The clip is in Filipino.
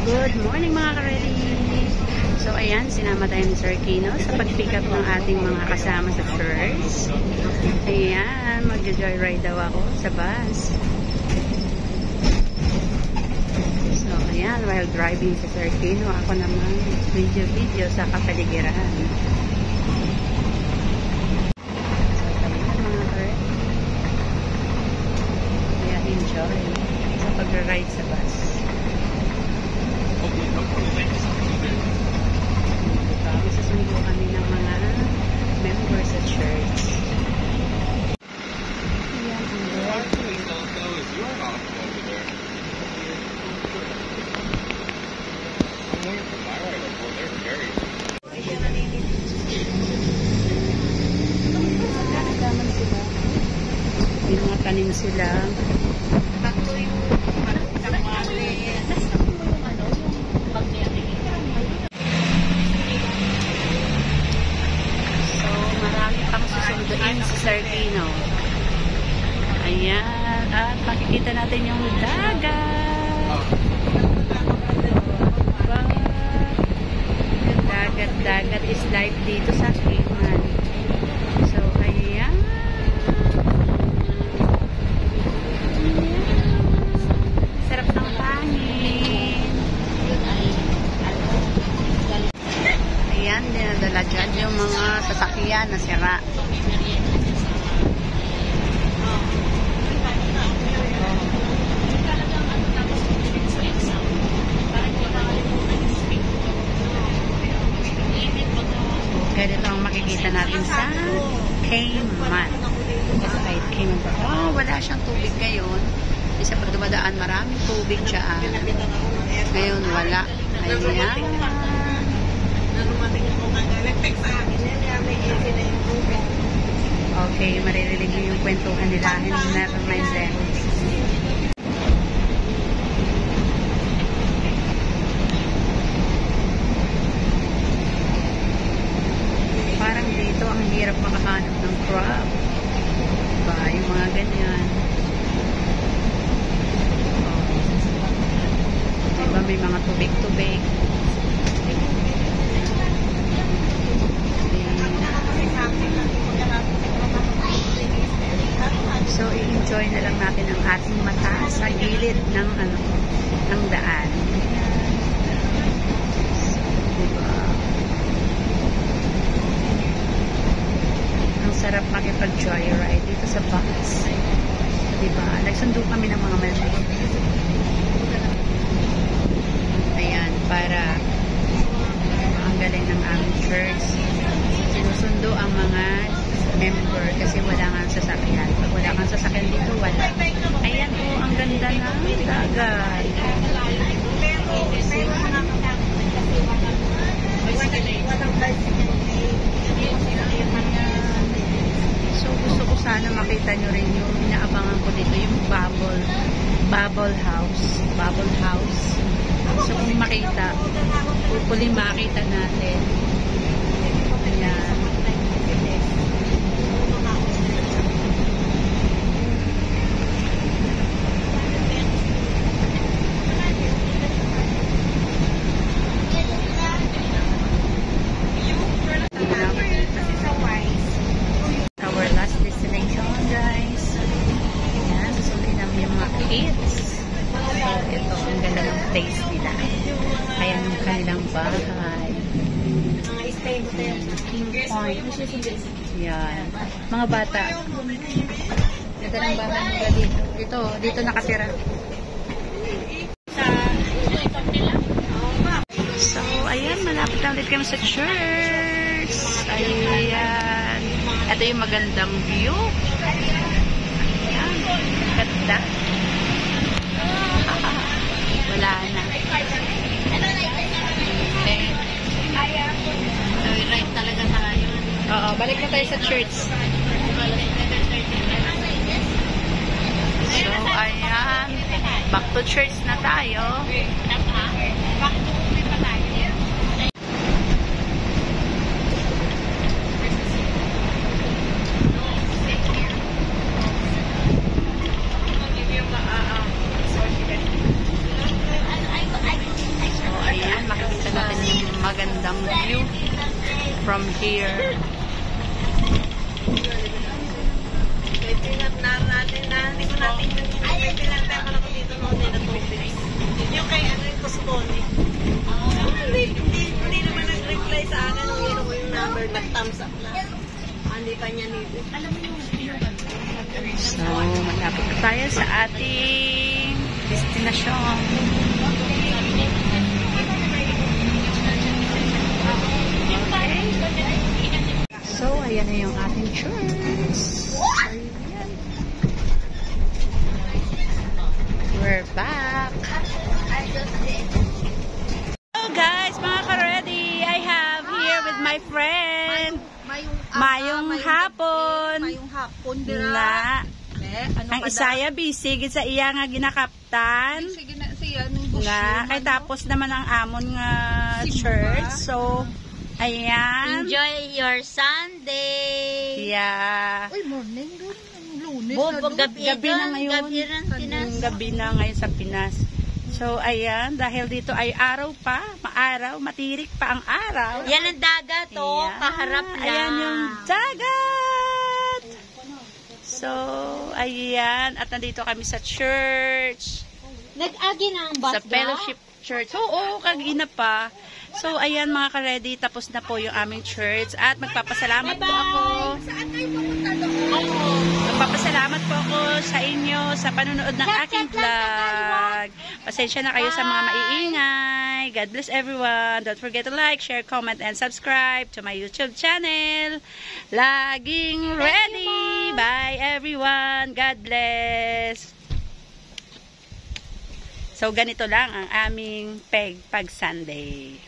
Good morning mga ka-ready! So ayan, sinama tayo ni Sir Kino sa pag-pick up ng ating mga kasama sa church. Ayan, mag-joyride daw ako sa bus. So ayan, while driving si Sir Kino, ako naman video sa kapaligiran. So ayan mga ka-ready. Kaya enjoy sa pag-ride sa bus. Masusundo kami ng mga members sa church. May mga tanim sila. Si Sir Kino. Ayan. At makikita natin yung dagat. Dagat is life dito sa Cayman. So, ayan. Sarap ng hangin. Ayan, dinadala dyan yung mga sasakyan na sira. Ganito ang makikita natin sa Cayman. Sa Cayman. Oh, wala siyang tubig ngayon. Isa pag dumadaan, maraming tubig dyan. Ngayon, wala. Ayan. Okay, maririnig mo yung kwentuhan nila. Never mind them. Parang dito ang hirap makahanap ng crab. Diba? Yung mga ganyan. Diba? May mga tubig-tubig. So, i-enjoy na lang natin ang ating mata sa gilid ng daan. Diba? Ang sarap makipag-joyride dito sa bus. Diba? Nagsundo kami ng mga members. Ayan, para ang galing ng aming church. Sinusundo ang mga member kasi wala nga sasakyan. Pag wala kang sasakyan dito, wala. Ayan po, ang ganda ng dagat. So, gusto ko sana makita nyo rin yung inaabangan ko dito, yung bubble house. So, kung makita, hopefully makita natin. Ayan. Our last destination, guys. Ayan, susundin namin yung mga kids. So, ito, ang ganda ng place nila. Ayan yung kanilang bahay. King Point. Yan. Mga bata. Ito ng bahay nila dito. Dito nakatira. So, ayan. Malapit lang ulit kami sa church. Ayan. Ito yung magandang view. Ayan. Ganda. Wala na. Right talaga tayo. Oo, balik na tayo sa church. So, ayan. Back to church na tayo. Back to church na tayo. magandang view from here. Natin na, hindi ko natin may pinagtaman ako dito noon na tubig. Yung kay ano yung Costone. Hindi naman nag-reply sa akin nung yun yung number, nag-thumbs up na. Hindi pa niya nito. So, malapit na tayo sa ating destinasyon. Okay. So, ayan na yung ating church. Ayan. We're back. Hello guys, mga ka-ready. I have here with my friend. Mayong hapon. Mayong hapon Na. ano Ang Isaya busy gid sa iya nga ginakaptan. Sige na siya nung busyo. Nga kay tapos naman ang amon nga church. So ayan. Enjoy your Sunday. Yeah. Uy, morning doon. Lunes Gabi na ngayon. Gabi na ngayon sa Pinas. So ayan, dahil dito ay araw pa, maaraw, matirik pa ang araw. Yan ang dagat, oh. Ayan. Kaharap lang. Ayan yung dagat. So, ayan. At nandito kami sa church. Nag-agi na ang bus Sa Fellowship Church. Oo, kagina pa. So, ayan mga ka-ready. Tapos na po yung aming church. At magpapasalamat po ako. Saan kayo pupunta doon? Magpapasalamat po ako sa inyo sa panonood ng aking vlog. Pasensya na kayo sa mga maiingay. God bless everyone. Don't forget to like, share, comment, and subscribe to my YouTube channel. Laging ready. Bye everyone. God bless. So, ganito lang ang aming pag Sunday.